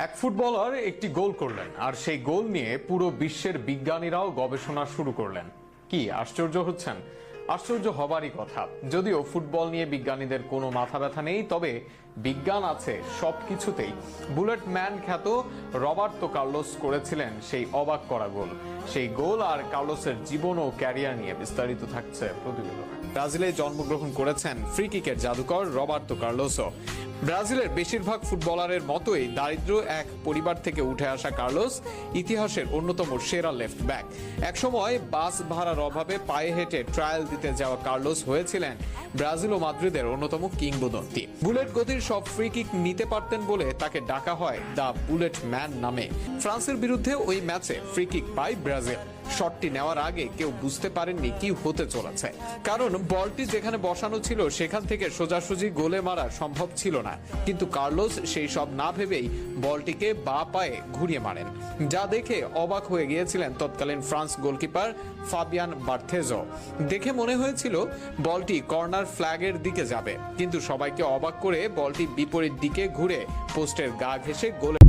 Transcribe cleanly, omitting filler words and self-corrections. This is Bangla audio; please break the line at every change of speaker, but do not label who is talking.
এক ফুটবলার একটি গোল করলেন আর সেই গোল নিয়ে পুরো বিশ্বের বিজ্ঞানীরাও গবেষণা শুরু করলেন। কি আশ্চর্য হচ্ছেন? আশ্চর্য হবারই কথা। যদিও ফুটবল নিয়ে বিজ্ঞানীদের কোনো মাথা ব্যথা নেই, তবে বিজ্ঞান আছে সবকিছুতেই। বুলেট ম্যান খ্যাত রবার্তো কার্লোস করেছিলেন সেই অবাক করা গোল। সেই গোল আর কার্লোসের জীবন ও ক্যারিয়ার নিয়ে বিস্তারিত থাকছে প্রতিবেদনে। ব্রাজিলে জন্মগ্রহণ করেছেন ফ্রি কিকের জাদুকর রবার্তো কার্লোসও। ব্রাজিলের বেশিরভাগ ফুটবলারের মতোই দারিদ্র এক পরিবার থেকে উঠে আসা কার্লোস ইতিহাসের অন্যতম সেরা লেফট ব্যাক। একসময় বাস ভাড়ার অভাবে পায়ে হেঁটে ট্রায়াল দিতে যাওয়া কার্লোস হয়েছিলেন ব্রাজিল ও মাদ্রিদের অন্যতম কিংবদন্তি। বুলেট গতির সব ফ্রি কিক নিতে পারতেন বলে তাকে ডাকা হয় দ্য বুলেট ম্যান নামে। ফ্রান্সের বিরুদ্ধে ওই ম্যাচে ফ্রি কিক পায় ব্রাজিল। শটটি নেওয়ার আগে কেউ বুঝতে পারেননি কি হতে চলেছে, কারণ বলটি যেখানে বসানো ছিল সেখান থেকে সোজাসুজি গোলে মারা সম্ভব ছিল না। কিন্তু কার্লোস সেই সব না ভেবেই বলটিকে বাঁ পায়ে ঘুরিয়ে মারেন, যা দেখে অবাক হয়ে গিয়েছিলেন তৎকালীন ফ্রান্স গোলকিপার ফাবিয়ান বার্থেজো। দেখে মনে হয়েছিল বলটি কর্নার ফ্ল্যাগের দিকে যাবে, কিন্তু সবাইকে অবাক করে বলটি বিপরীত দিকে ঘুরে পোস্টের গা ঘেঁষে গোলে